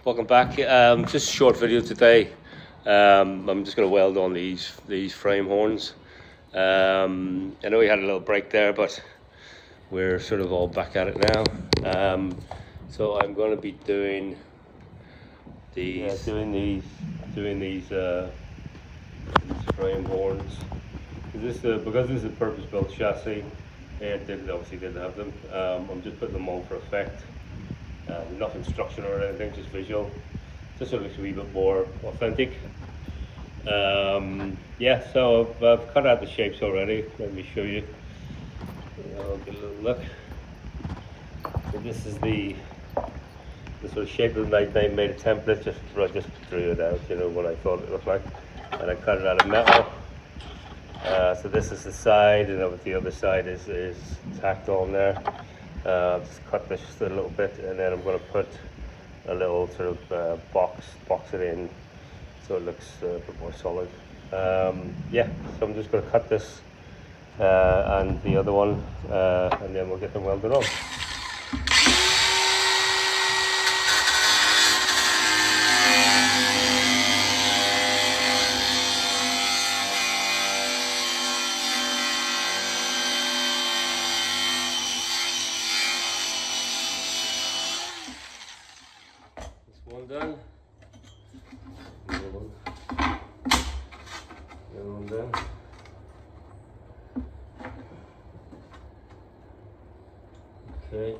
Welcome back. Just a short video today. I'm just going to weld on these frame horns. I know we had a little break there, but we're sort of all back at it now. So I'm going to be doing these frame horns. Because this is a purpose-built chassis, it obviously didn't have them. I'm just putting them on for effect. Nothing structural or anything, just visual, just so it looks a wee bit more authentic. Yeah, so I've cut out the shapes already. Let me show you. I'll get a little look. So this is the sort of shape of I made a template, just drew it out, you know, what I thought it looked like, and I cut it out of metal. So this is the side, and over the other side is tacked on there. Just cut this just a little bit, and then I'm going to put a little sort of box it in so it looks a bit more solid. Yeah, so I'm just going to cut this and the other one, and then we'll get them welded on. One done. The other one done. Okay.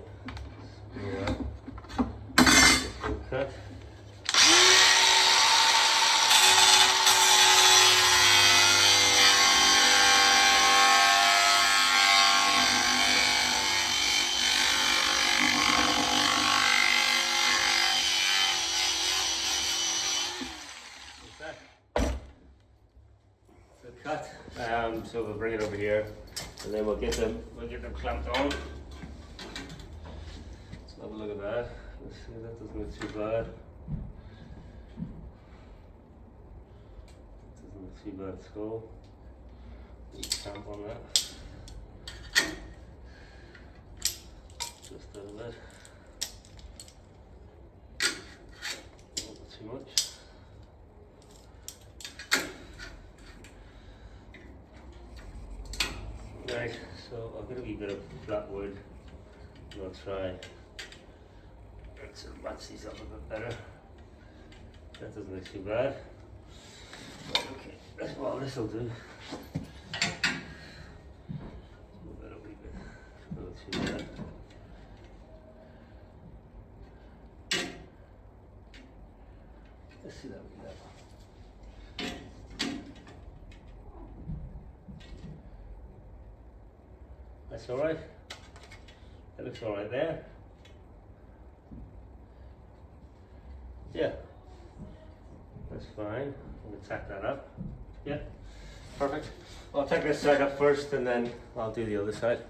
This one cut. Cut. So we'll bring it over here, and then we'll get them clamped on. Let's have a look at that. Let's see, that doesn't look too bad. Doesn't look too bad at all. Clamp on that. Just a little bit. Not too much. Right, so I'll get a wee bit of flat wood, and I'll try to match these up a bit better. That doesn't look too bad. Okay, well, this will do. Move it a wee bit, not too bad. Let's see that we got. That's all right. That looks all right there. Yeah, that's fine. We'll tack that up. Yeah, perfect. I'll tack this side up first, and then I'll do the other side.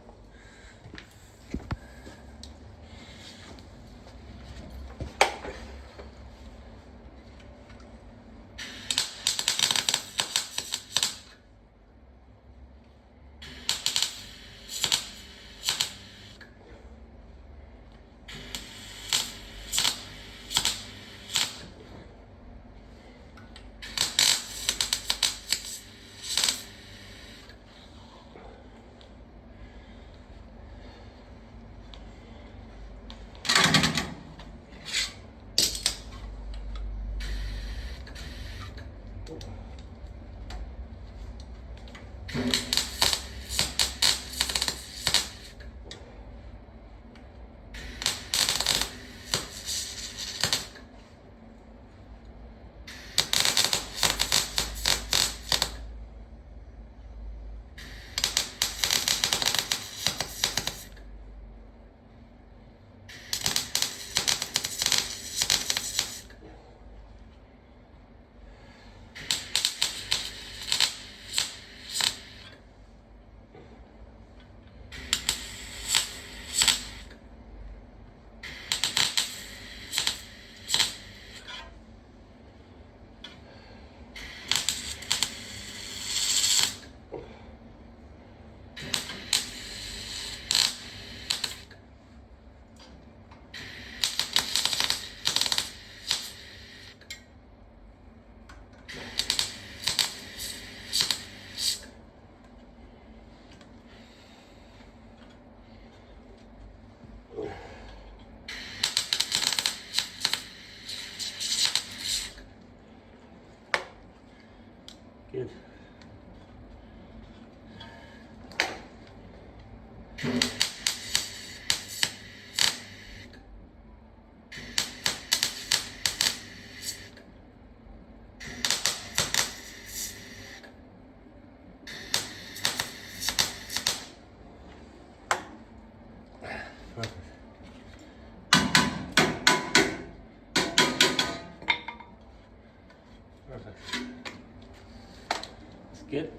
good.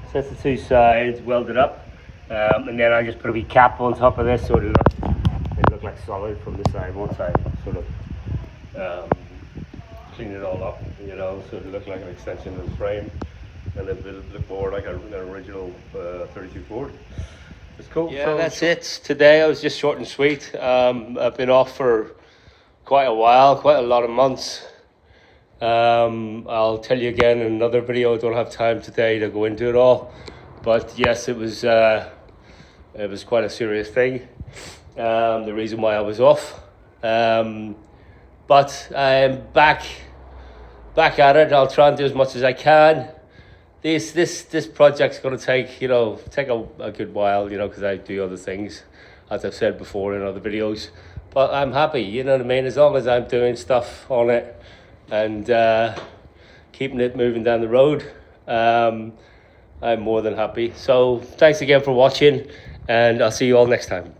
So that's the two sides welded up, and then I just put a wee cap on top of this so it look like solid from the side. One side, sort of clean it all up, you know, so it look like an extension of the frame, and it will look more like an original 32 Ford. It's cool. Yeah, so, that's it. Today I was just short and sweet. I've been off for quite a while, quite a lot of months. I'll tell you again in another video. I don't have time today to go into it all, but yes, it was quite a serious thing. The reason why I was off, but I'm back at it. I'll try and do as much as I can. This project's going to take a good while, you know, because I do other things, as I've said before in other videos. But I'm happy, you know what I mean, as long as I'm doing stuff on it and keeping it moving down the road. I'm more than happy. So thanks again for watching, and I'll see you all next time.